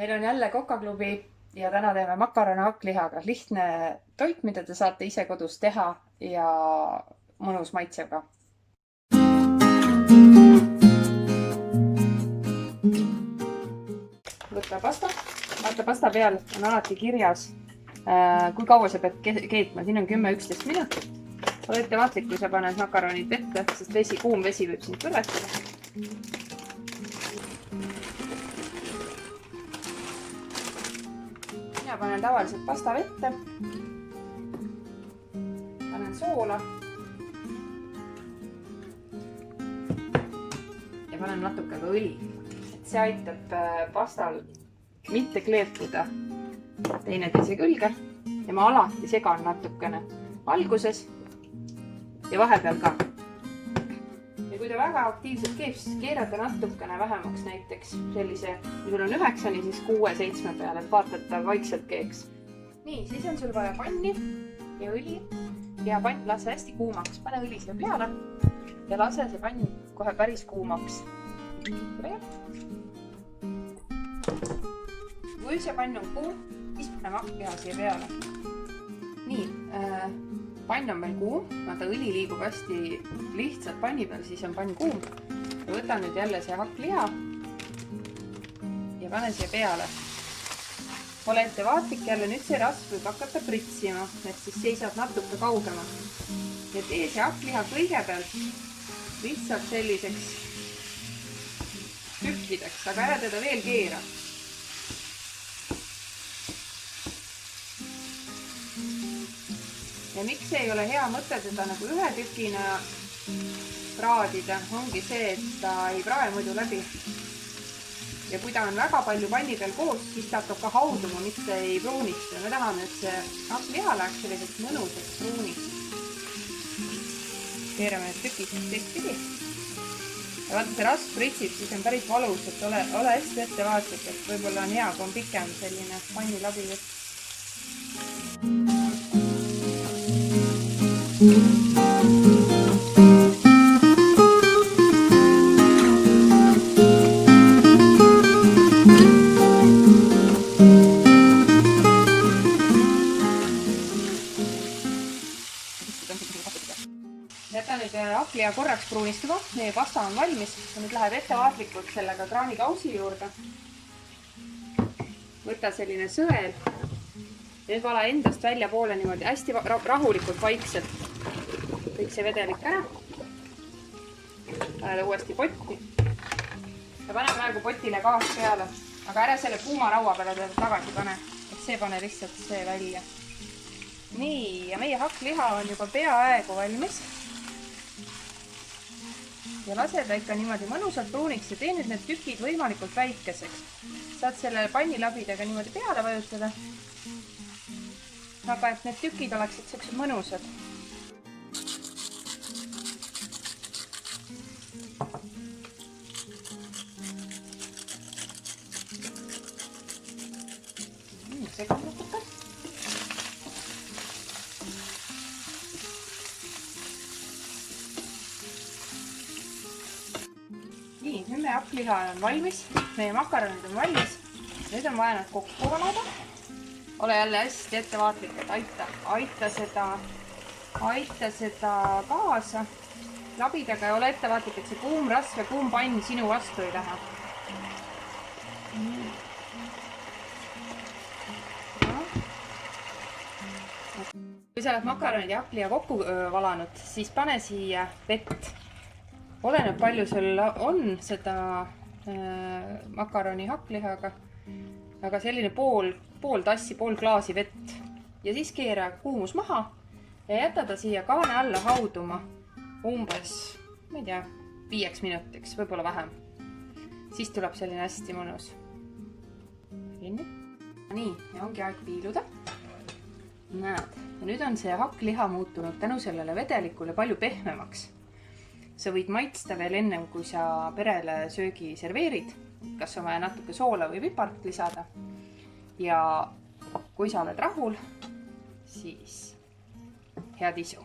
Meil on jälle Kokaklubi ja täna teeme makarone hakklihaga. Lihtne toit, mida te saate ise kodus teha ja mõnus maitsega. Võtta pasta. Vaata, pasta peal on alati kirjas, kui kaua sa pead keetma. Siin on 10-11 minutit. Ole ettevaatlik, kui sa paned makaronid vette, sest kuum vesi võib sind põletada. Mina panen tavaliselt pasta vette. Panen soola. Ja panen natuke ka õli. See aitab pastal mitte kleepuda teineteise külge. Ja ma alati segan natukene alguses ja vahepeal ka. Ja kui ta väga aktiivselt keeb, siis keerata natukene vähemaks näiteks sellise, kui sul on 9, siis 6-7 peale, et vaata, et ta vaikselt keeks. Nii, siis on sul vaja panni ja õli ja pann lase hästi kuumaks. Pane õli siia peale ja lase see pann kohe päris kuumaks. Kui see pann on kuum, siis paneme hakkliha siia peale. Nii, pann on meil kuum, vaata õli liigub hästi lihtsalt panni peal, siis on pann kuum. Ja võtan nüüd jälle see hakkliha ja pane siia peale. Ole ettevaatlik jälle, nüüd see rasv võib hakata pritsima, et siis seisad natuke kaugemalt. Ja tee see hakkliha kõigepealt lihtsalt selliseks tükkideks, aga ära teda veel keera. Ja miks ei ole hea mõte teda nagu ühe tükina praadida, ongi see, et ta ei prae muidu läbi. Ja kui ta on väga palju panni peal koos, siis ta hakkab ka hauduma, mitte ei pruunista. Me tahame, et see hakkliha läheks selliseks mõnusaks pruuniks. Keerame need tükid teistpidi. Ja vaata, see rasv pritsib, siis on päris valus, et ole hästi ettevaatlik, et võib-olla on hea, kui on pikem selline panni läbi võtt. Jäta nüüd hakkliha korraks pruunistuma. Meie pasta on valmis. Nüüd läheb ettevaatlikult sellega kraanikausi juurde. Võta selline sõel. Nüüd vala endast välja poole niimoodi hästi rahulikult vaikselt. Kõik see vedelik ära. Pane ta uuesti potti. Ja pane praegu potile gaas peale. Aga ära selle puumaraua peale teda tagasi pane. Et see pane lihtsalt see välja. Nii, ja meie hakkliha on juba peaaegu valmis. Ja lase ta ikka niimoodi mõnusalt pruuniks ja tee nüüd need tükid võimalikult väikeseks. Saad selle pannilabidega niimoodi peale vajutada. Aga et need tükid oleksid sellised mõnusad. Segan natuke. Nii, nüüd meie hakkliha on valmis. Meie makaronid on valmis. Nüüd on vaja nad kokku valada. Ole jälle hästi ettevaatlik, et aita seda kaasa labidaga ja ole ettevaatlik, et see kuum rasv ja kuum pann sinu vastu ei lähe. Kui sa oled makaronid ja hakkliha kokku valanud, siis pane siia vett. Oleneb palju sul on seda makaroni hakklihaga, aga selline pool tassi, pool klaasi vett. Ja siis keera kuumus maha ja jäta ta siia kaane alla hauduma umbes, ma ei tea, 5 minutiks, võib-olla vähem. Siis tuleb selline hästi mõnus. Nii, ja ongi aeg piiluda. Näed, ja nüüd on see hakkliha muutunud tänu sellele vedelikule palju pehmemaks. Sa võid maitsta veel ennem, kui sa perele söögi serveerid. Kas on vaja natuke soola või pipart lisada. Ja kui sa oled rahul, siis head isu!